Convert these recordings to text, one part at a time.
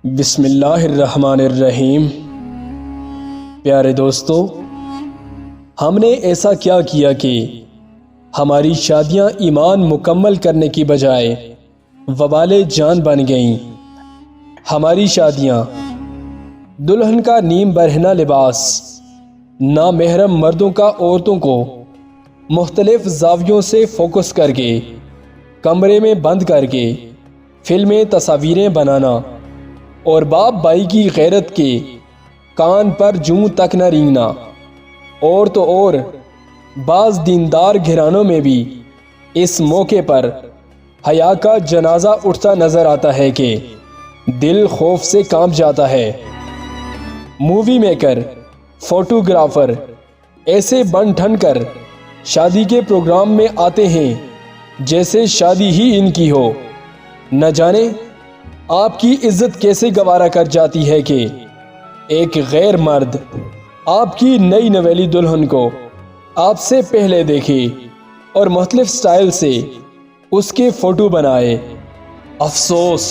بسم اللہ الرحمن الرحیم۔ پیارے دوستو، ہم نے ایسا کیا کیا کہ ہماری شادیاں ایمان مکمل کرنے کی بجائے وبال جان بن گئیں۔ ہماری شادیاں دلہن کا نیم برہنہ لباس، نامحرم مردوں کا عورتوں کو مختلف زاویوں سے فوکس کر کے کمرے میں بند کر کے فلمیں تصاویریں بنانا اور باپ بھائی کی غیرت کے کان پر جوں تک نہ رینگنا، اور تو اور بعض دیندار گھرانوں میں بھی اس موقع پر حیا کا جنازہ اٹھتا نظر آتا ہے کہ دل خوف سے کانپ جاتا ہے۔ مووی میکر، فوٹوگرافر ایسے بن ٹھن کر شادی کے پروگرام میں آتے ہیں جیسے شادی ہی ان کی ہو۔ نہ جانے آپ کی عزت کیسے گوارا کر جاتی ہے کہ ایک غیر مرد آپ کی نئی نویلی دلہن کو آپ سے پہلے دیکھے اور مختلف سٹائل سے اس کے فوٹو بنائے۔ افسوس،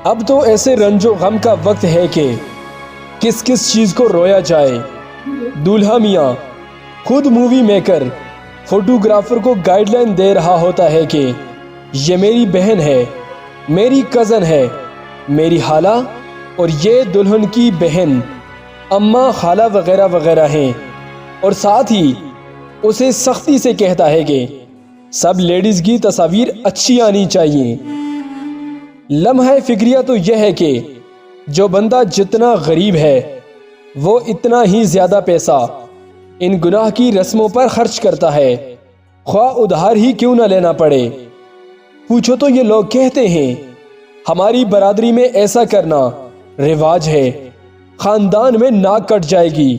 اب تو ایسے رنج و غم کا وقت ہے کہ کس کس چیز کو رویا جائے۔ دولہا میاں خود مووی میکر، فوٹوگرافر کو گائیڈ لائن دے رہا ہوتا ہے کہ یہ میری بہن ہے، میری کزن ہے، میری خالہ، اور یہ دلہن کی بہن، اماں، خالہ وغیرہ وغیرہ ہیں، اور ساتھ ہی اسے سختی سے کہتا ہے کہ سب لیڈیز کی تصاویر اچھی آنی چاہیے۔ لمحہ فکریہ تو یہ ہے کہ جو بندہ جتنا غریب ہے وہ اتنا ہی زیادہ پیسہ ان گناہ کی رسموں پر خرچ کرتا ہے، خواہ ادھار ہی کیوں نہ لینا پڑے۔ پوچھو تو یہ لوگ کہتے ہیں ہماری برادری میں ایسا کرنا رواج ہے، خاندان میں ناک کٹ جائے گی۔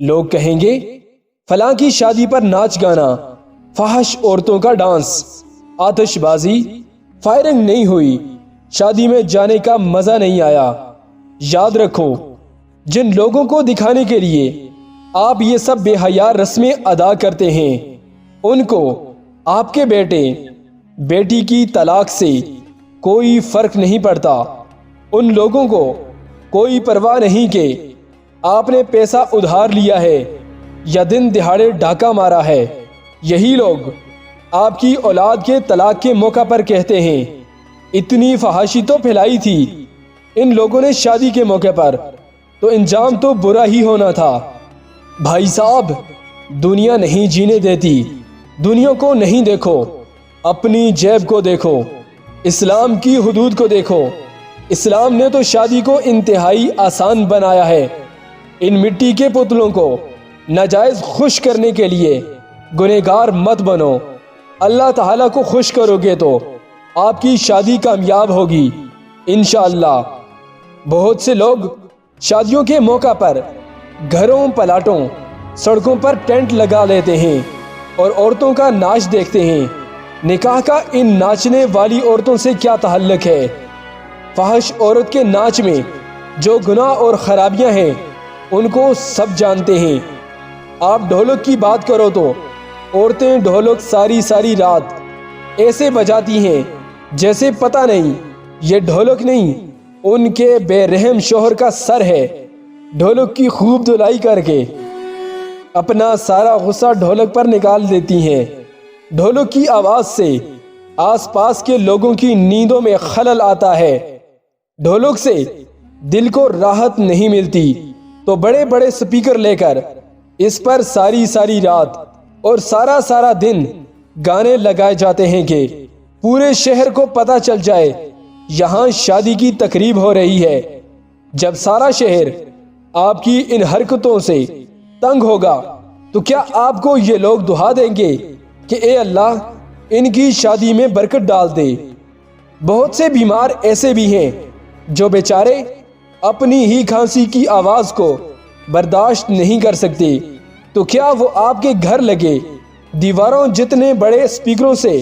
لوگ کہیں گے فلاں کی شادی پر ناچ گانا، فحش عورتوں کا ڈانس، آتش بازی، فائرنگ نہیں ہوئی، شادی میں جانے کا مزہ نہیں آیا۔ یاد رکھو، جن لوگوں کو دکھانے کے لیے آپ یہ سب بے حیا رسمیں ادا کرتے ہیں، ان کو آپ کے بیٹے بیٹی کی طلاق سے کوئی فرق نہیں پڑتا۔ ان لوگوں کو کوئی پرواہ نہیں کہ آپ نے پیسہ ادھار لیا ہے یا دن دہاڑے ڈاکہ مارا ہے۔ یہی لوگ آپ کی اولاد کے طلاق کے موقع پر کہتے ہیں اتنی فحاشی تو پھیلائی تھی ان لوگوں نے شادی کے موقع پر، تو انجام تو برا ہی ہونا تھا۔ بھائی صاحب، دنیا نہیں جینے دیتی، دنیا کو نہیں دیکھو، اپنی جیب کو دیکھو، اسلام کی حدود کو دیکھو۔ اسلام نے تو شادی کو انتہائی آسان بنایا ہے۔ ان مٹی کے پتلوں کو ناجائز خوش کرنے کے لیے گنہگار مت بنو۔ اللہ تعالیٰ کو خوش کرو گے تو آپ کی شادی کامیاب ہوگی انشاءاللہ۔ بہت سے لوگ شادیوں کے موقع پر گھروں پلاٹوں سڑکوں پر ٹینٹ لگا لیتے ہیں اور عورتوں کا ناچ دیکھتے ہیں۔ نکاح کا ان ناچنے والی عورتوں سے کیا تعلق ہے؟ فحش عورت کے ناچ میں جو گناہ اور خرابیاں ہیں ان کو سب جانتے ہیں۔ آپ ڈھولک کی بات کرو تو عورتیں ڈھولک ساری ساری رات ایسے بجاتی ہیں جیسے پتہ نہیں یہ ڈھولک نہیں، ان کے بے رحم شوہر کا سر ہے۔ ڈھولک کی خوب دھلائی کر کے اپنا سارا غصہ ڈھولک پر نکال دیتی ہیں۔ ڈھولک کی آواز سے آس پاس کے لوگوں کی نیندوں میں خلل آتا ہے۔ ڈھولک سے دل کو راحت نہیں ملتی تو بڑے بڑے سپیکر لے کر اس پر ساری ساری رات اور سارا سارا دن گانے لگائے جاتے ہیں کہ پورے شہر کو پتہ چل جائے یہاں شادی کی تقریب ہو رہی ہے۔ جب سارا شہر آپ کی ان حرکتوں سے تنگ ہوگا تو کیا آپ کو یہ لوگ دعا دیں گے کہ اے اللہ ان کی شادی میں برکت ڈال دے؟ بہت سے بیمار ایسے بھی ہیں جو بیچارے اپنی ہی کھانسی کی آواز کو برداشت نہیں کر سکتے، تو کیا وہ آپ کے گھر لگے دیواروں جتنے بڑے اسپیکروں سے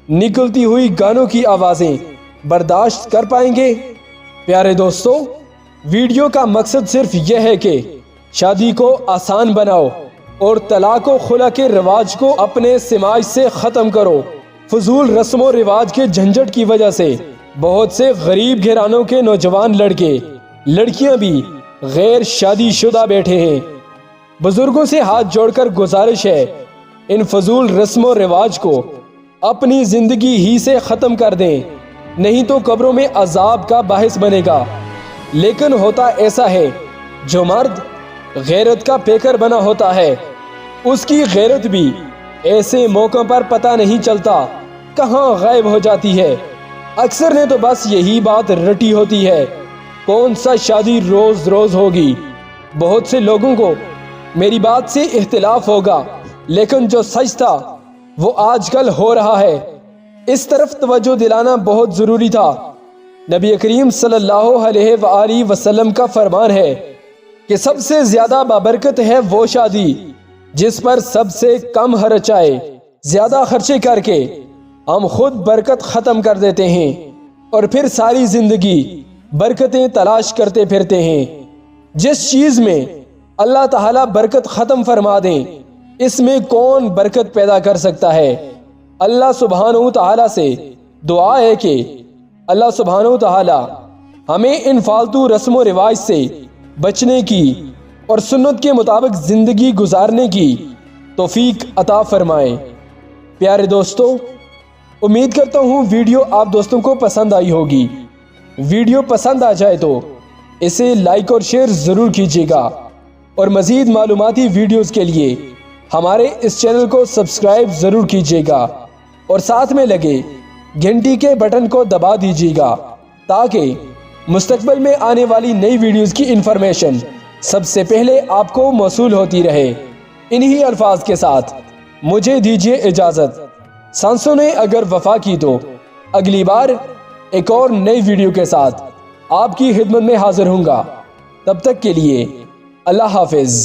نکلتی ہوئی گانوں کی آوازیں برداشت کر پائیں گے؟ پیارے دوستو، ویڈیو کا مقصد صرف یہ ہے کہ شادی کو آسان بناؤ اور طلاق و خلع کے رواج کو اپنے سماج سے ختم کرو۔ فضول رسم و رواج کے جھنجٹ کی وجہ سے بہت سے غریب گھرانوں کے نوجوان لڑکے لڑکیاں بھی غیر شادی شدہ بیٹھے ہیں۔ بزرگوں سے ہاتھ جوڑ کر گزارش ہے، ان فضول رسم و رواج کو اپنی زندگی ہی سے ختم کر دیں، نہیں تو قبروں میں عذاب کا باعث بنے گا۔ لیکن ہوتا ایسا ہے، جو مرد غیرت کا پیکر بنا ہوتا ہے، اس کی غیرت بھی ایسے موقع پر پتہ نہیں چلتا کہاں غائب ہو جاتی ہے۔ اکثر نے تو بس یہی بات رٹی ہوتی ہے، کون سا شادی روز روز ہوگی۔ بہت سے لوگوں کو میری بات سے اختلاف ہوگا، لیکن جو سچ تھا وہ آج کل ہو رہا ہے، اس طرف توجہ دلانا بہت ضروری تھا۔ نبی کریم صلی اللہ علیہ وآلہ وسلم کا فرمان ہے کہ سب سے زیادہ بابرکت ہے وہ شادی جس پر سب سے کم خرچ آئے۔ زیادہ خرچے کر کے ہم خود برکت ختم کر دیتے ہیں اور پھر ساری زندگی برکتیں تلاش کرتے پھرتے ہیں۔ جس چیز میں اللہ تعالیٰ برکت ختم فرما دیں، اس میں کون برکت پیدا کر سکتا ہے؟ اللہ سبحانہ تعالیٰ سے دعا ہے کہ اللہ سبحانہ تعالیٰ ہمیں ان فالتو رسم و رواج سے بچنے کی اور سنت کے مطابق زندگی گزارنے کی توفیق عطا فرمائے۔ پیارے دوستو، امید کرتا ہوں ویڈیو آپ دوستوں کو پسند آئی ہوگی۔ ویڈیو پسند آ جائے تو اسے لائک اور شیئر ضرور کیجیے گا، اور مزید معلوماتی ویڈیوز کے لیے ہمارے اس چینل کو سبسکرائب ضرور کیجیے گا، اور ساتھ میں لگے گھنٹی کے بٹن کو دبا دیجیے گا تاکہ مستقبل میں آنے والی نئی ویڈیوز کی انفارمیشن سب سے پہلے آپ کو موصول ہوتی رہے۔ انہی الفاظ کے ساتھ مجھے دیجیے اجازت۔ سانسوں نے اگر وفا کی تو اگلی بار ایک اور نئی ویڈیو کے ساتھ آپ کی خدمت میں حاضر ہوں گا۔ تب تک کے لیے اللہ حافظ۔